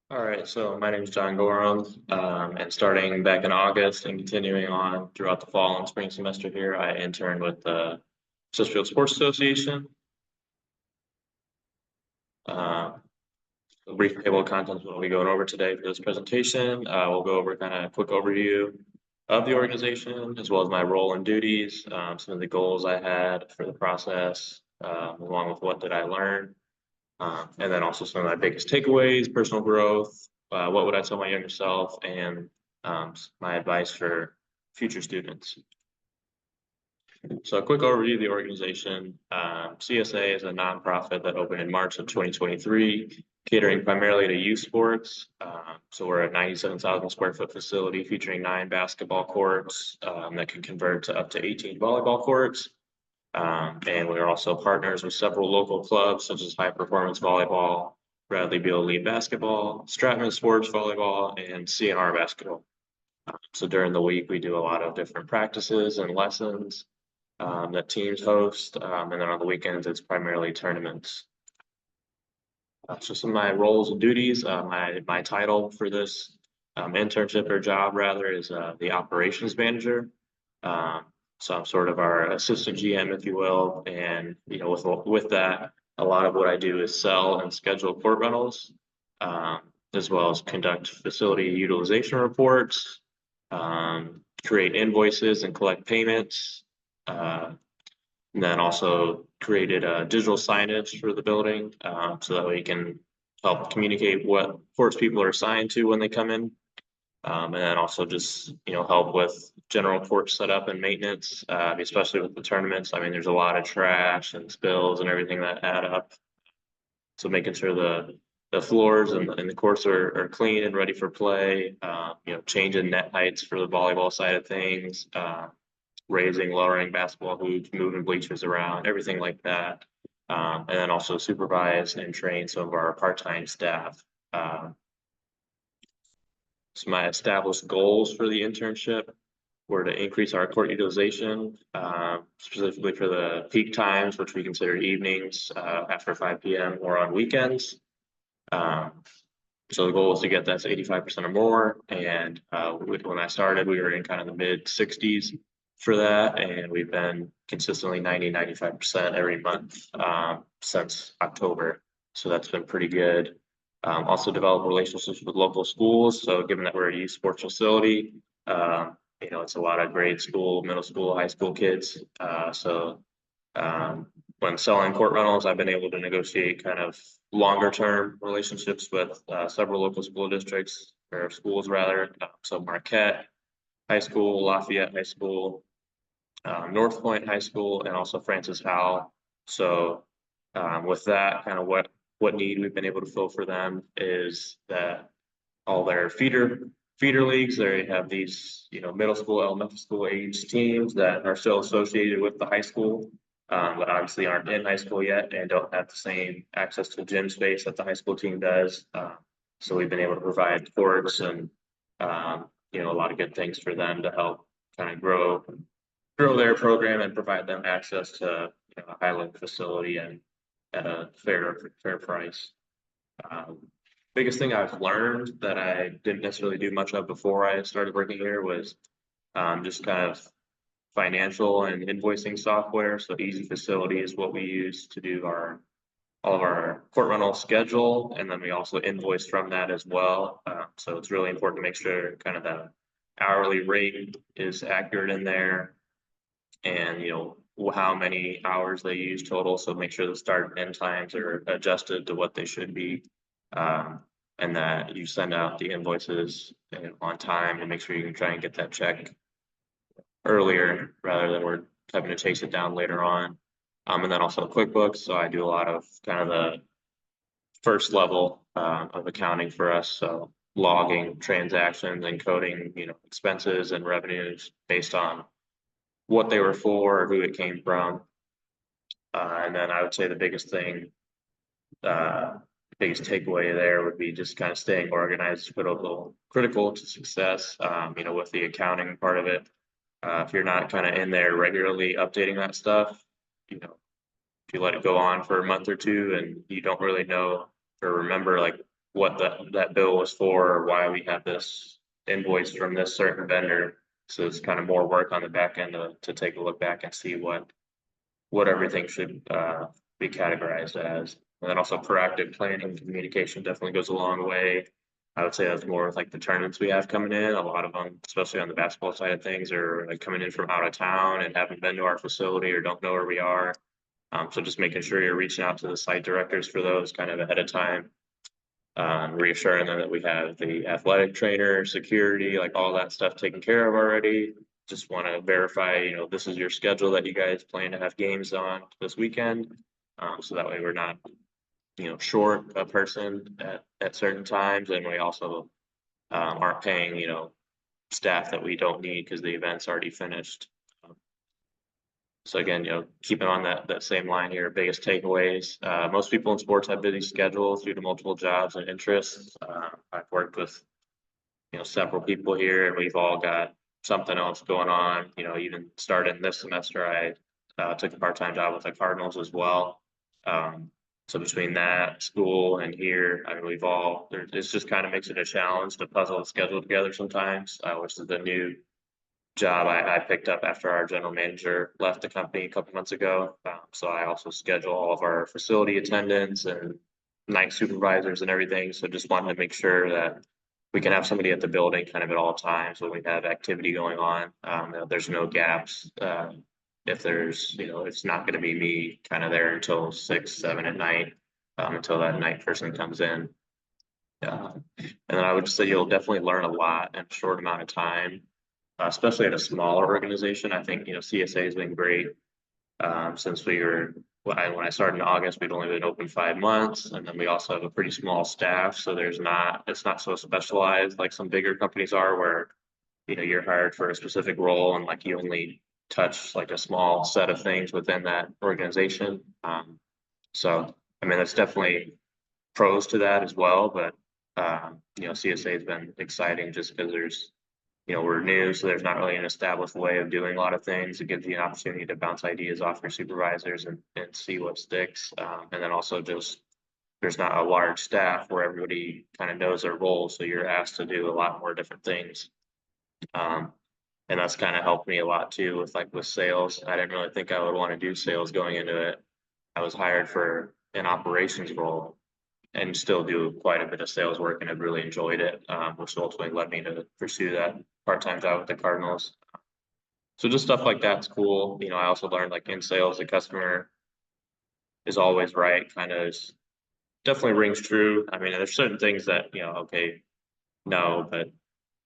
All right, so my name is John Gorham, and starting back in August and continuing on throughout the fall and spring semester here, I interned with the Chesterfield Sports Association. Uh, a brief table of contents what we'll be going over today for this presentation. We'll go over kind of a quick overview of the organization, as well as my role and duties, some of the goals I had for the process, along with what did I learn. And then also some of my biggest takeaways, personal growth, what would I tell my younger self, and my advice for future students. So a quick overview of the organization. CSA is a nonprofit that opened in March of 2023, catering primarily to youth sports. So we're a 97,000 square foot facility featuring 9 basketball courts that can convert to up to 18 volleyball courts. And we are also partners with several local clubs such as High Performance Volleyball, Bradley Beal Elite Basketball, Stratman Sports Volleyball, and CNR Basketball. So during the week, we do a lot of different practices and lessons that teams host. And then on the weekends, it's primarily tournaments. So some of my roles and duties, my title for this internship or job rather is the operations manager. So I'm sort of our assistant GM, if you will, and with that, a lot of what I do is sell and schedule court rentals, as well as conduct facility utilization reports, create invoices and collect payments, and then also created digital signage for the building, so that we can help communicate what courts people are assigned to when they come in. And then also just, help with general court setup and maintenance, especially with the tournaments. I mean, there's a lot of trash and spills and everything that add up. So making sure the floors and the courts are clean and ready for play, changing net heights for the volleyball side of things, raising, lowering basketball hoops, moving bleachers around, everything like that. And then also supervise and train some of our part-time staff. So my established goals for the internship were to increase our court utilization, specifically for the peak times, which we consider evenings after 5 p.m. or on weekends. So the goal was to get that to 85% or more. And when I started, we were in kind of the mid 60s for that. And we've been consistently 95% every month since October. So that's been pretty good. Also develop relationships with local schools. So given that we're a youth sports facility, it's a lot of grade school, middle school, high school kids. When selling court rentals, I've been able to negotiate kind of longer term relationships with several local school districts or schools rather. So Marquette High School, Lafayette High School, North Point High School, and also Francis Howell. So with that, kind of what need we've been able to fill for them is that all their feeder leagues, they have these, middle school, elementary school age teams that are still associated with the high school, but obviously aren't in high school yet and don't have the same access to gym space that the high school team does. So we've been able to provide courts and, a lot of good things for them to help kind of grow their program and provide them access to a Highland facility and at a fair price. Biggest thing I've learned that I didn't necessarily do much of before I started working here was just kind of financial and invoicing software. So Easy Facility is what we use to do all of our court rental schedule, and then we also invoice from that as well. So it's really important to make sure kind of the hourly rate is accurate in there, and how many hours they use total. So make sure the start and end times are adjusted to what they should be. And that you send out the invoices on time and make sure you can try and get that check earlier rather than we're having to chase it down later on. And then also QuickBooks. So I do a lot of kind of the first level of accounting for us. So logging transactions and coding, expenses and revenues based on what they were for or who it came from. And then I would say the biggest thing, biggest takeaway there would be just kind of staying organized, critical to success, with the accounting part of it. If you're not kind of in there regularly updating that stuff, if you let it go on for a month or two and you don't really know or remember like what that bill was for, or why we have this invoice from this certain vendor. So it's kind of more work on the back end to take a look back and see what everything should be categorized as. And then also proactive planning and communication definitely goes a long way. I would say that's more with like the tournaments we have coming in. A lot of them, especially on the basketball side of things, are like coming in from out of town and haven't been to our facility or don't know where we are. So just making sure you're reaching out to the site directors for those kind of ahead of time, reassuring them that we have the athletic trainer, security, like all that stuff taken care of already. Just want to verify, this is your schedule that you guys plan to have games on this weekend. So that way we're not, short a person at certain times. And we also aren't paying, staff that we don't need because the event's already finished. So again, keeping on that same line here, biggest takeaways. Most people in sports have busy schedules due to multiple jobs and interests. I've worked with, several people here, and we've all got something else going on. Even starting this semester, I took a part-time job with the Cardinals as well. So between that, school, and here, I mean, it's just kind of makes it a challenge to puzzle the schedule together sometimes, which is the new job I picked up after our general manager left the company a couple months ago. So I also schedule all of our facility attendants and night supervisors and everything. So just wanted to make sure that we can have somebody at the building kind of at all times when we have activity going on. There's no gaps. If there's, it's not going to be me kind of there until 6, 7 at night, until that night person comes in. And then I would just say you'll definitely learn a lot in a short amount of time, especially at a smaller organization. I think, CSA has been great. Since when I started in August, we'd only been open 5 months, and then we also have a pretty small staff. So it's not so specialized like some bigger companies are where, you're hired for a specific role and like you only touch like a small set of things within that organization. So, I mean, that's definitely pros to that as well, but, CSA has been exciting just because we're new, so there's not really an established way of doing a lot of things. It gives you an opportunity to bounce ideas off your supervisors and see what sticks. And then also just there's not a large staff where everybody kind of knows their role, so you're asked to do a lot more different things. And that's kind of helped me a lot too with sales. I didn't really think I would want to do sales going into it. I was hired for an operations role and still do quite a bit of sales work, and I've really enjoyed it, which ultimately led me to pursue that part-time job with the Cardinals. So just stuff like that's cool. I also learned like in sales, the customer is always right, kind of definitely rings true. I mean, there's certain things that, okay, no, but,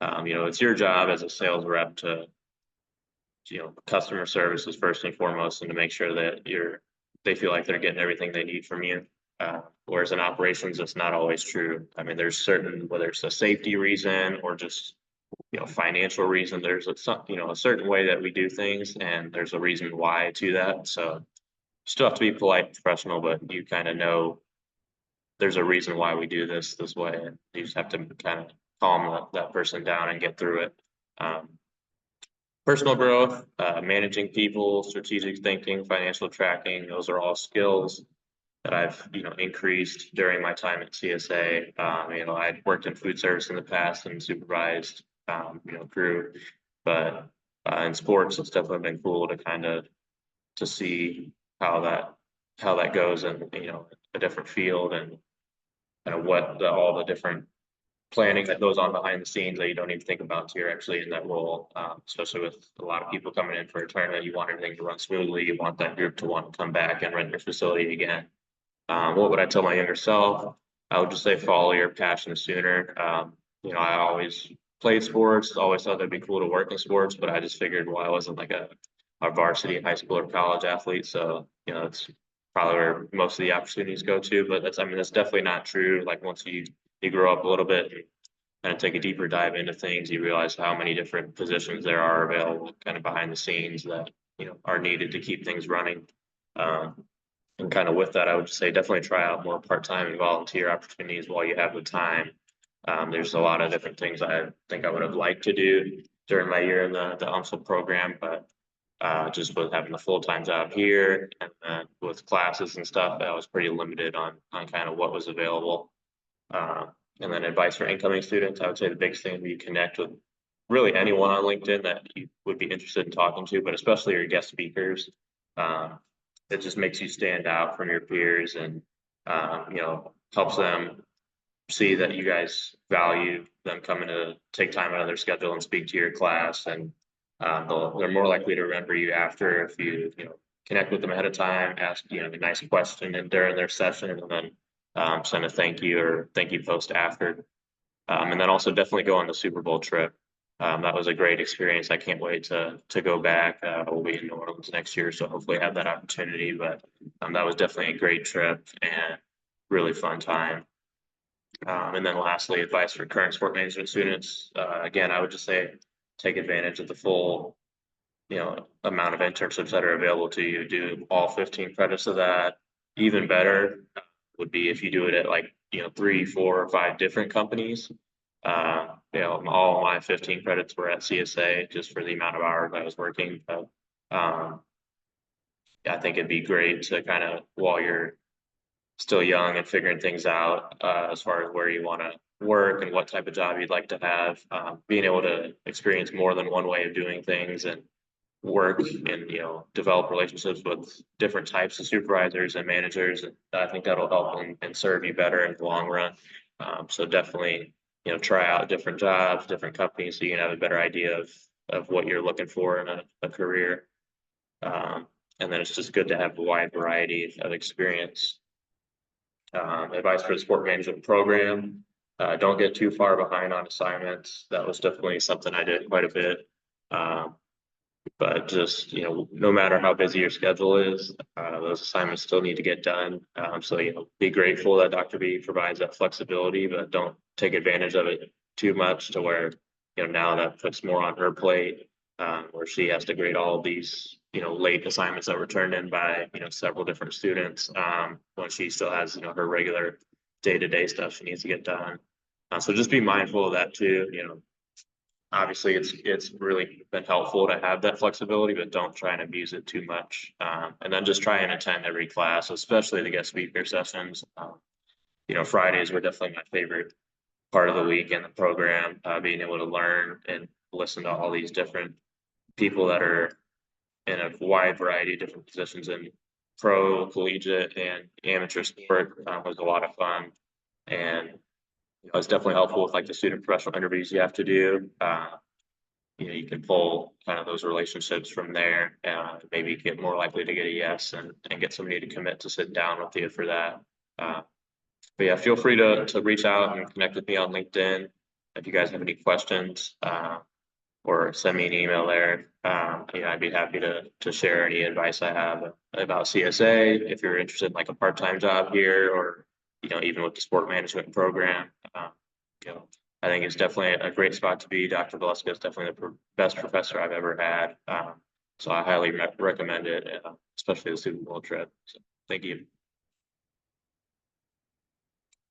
it's your job as a sales rep to, customer service is first and foremost, and to make sure that they feel like they're getting everything they need from you. Whereas in operations, it's not always true. I mean, there's whether it's a safety reason or just, financial reason, there's a certain way that we do things, and there's a reason why to that. So still have to be polite and professional, but you kind of know there's a reason why we do this way. And you just have to kind of calm that person down and get through it. Personal growth, managing people, strategic thinking, financial tracking, those are all skills that I've, increased during my time at CSA. I'd worked in food service in the past and supervised, crew, but in sports, it's definitely been cool to to see how that goes in, a different field, and kind of what all the different planning that goes on behind the scenes that you don't even think about until you're actually in that role. Especially with a lot of people coming in for a tournament, you want everything to run smoothly. You want that group to want to come back and rent your facility again. What would I tell my younger self? I would just say follow your passion sooner. I always played sports, always thought that'd be cool to work in sports, but I just figured, well, I wasn't like a varsity high school or college athlete. So, it's probably where most of the opportunities go to, but that's definitely not true. Like once you grow up a little bit and kind of take a deeper dive into things, you realize how many different positions there are available kind of behind the scenes that, are needed to keep things running. And kind of with that, I would say definitely try out more part-time and volunteer opportunities while you have the time. There's a lot of different things I think I would have liked to do during my year in the UMSL program, but just with having a full-time job here and with classes and stuff, I was pretty limited on kind of what was available. And then advice for incoming students, I would say the biggest thing would be connect with really anyone on LinkedIn that you would be interested in talking to, but especially your guest speakers. Um, it just makes you stand out from your peers and, helps them see that you guys value them coming to take time out of their schedule and speak to your class. And they're more likely to remember you after if you connect with them ahead of time, ask, a nice question and during their session, and then send a thank you or thank you post after. And then also definitely go on the Super Bowl trip. That was a great experience. I can't wait to go back. We'll be in New Orleans next year, so hopefully have that opportunity. But that was definitely a great trip and really fun time. And then lastly, advice for current sport management students. Again, I would just say take advantage of the full, amount of internships that are available to you. Do all 15 credits of that. Even better would be if you do it at like, 3, 4, or 5 different companies. All my 15 credits were at CSA just for the amount of hours I was working. But I think it'd be great to kind of, while you're still young and figuring things out as far as where you want to work and what type of job you'd like to have, being able to experience more than one way of doing things and work and develop relationships with different types of supervisors and managers. And I think that'll help and serve you better in the long run. So definitely, try out different jobs, different companies, so you can have a better idea of what you're looking for in a career. And then it's just good to have a wide variety of experience. Advice for the sport management program. Don't get too far behind on assignments. That was definitely something I did quite a bit. But just, no matter how busy your schedule is, those assignments still need to get done. So, be grateful that Dr. B provides that flexibility, but don't take advantage of it too much to where, now that puts more on her plate, where she has to grade all of these, late assignments that were turned in by, several different students, when she still has, her regular day-to-day stuff she needs to get done. So just be mindful of that too. Obviously it's really been helpful to have that flexibility, but don't try and abuse it too much. And then just try and attend every class, especially the guest speaker sessions. Fridays were definitely my favorite part of the week in the program, being able to learn and listen to all these different people that are in a wide variety of different positions in pro, collegiate, and amateur sport. Was a lot of fun. And it's definitely helpful with like the student professional interviews you have to do. You can pull kind of those relationships from there, maybe get more likely to get a yes and get somebody to commit to sit down with you for that. But yeah, feel free to reach out and connect with me on LinkedIn if you guys have any questions, or send me an email there. I'd be happy to share any advice I have about CSA if you're interested in like a part-time job here, or even with the sport management program. I think it's definitely a great spot to be. Dr. Valeska is definitely the best professor I've ever had. So I highly recommend it, especially the Super Bowl trip. So thank you.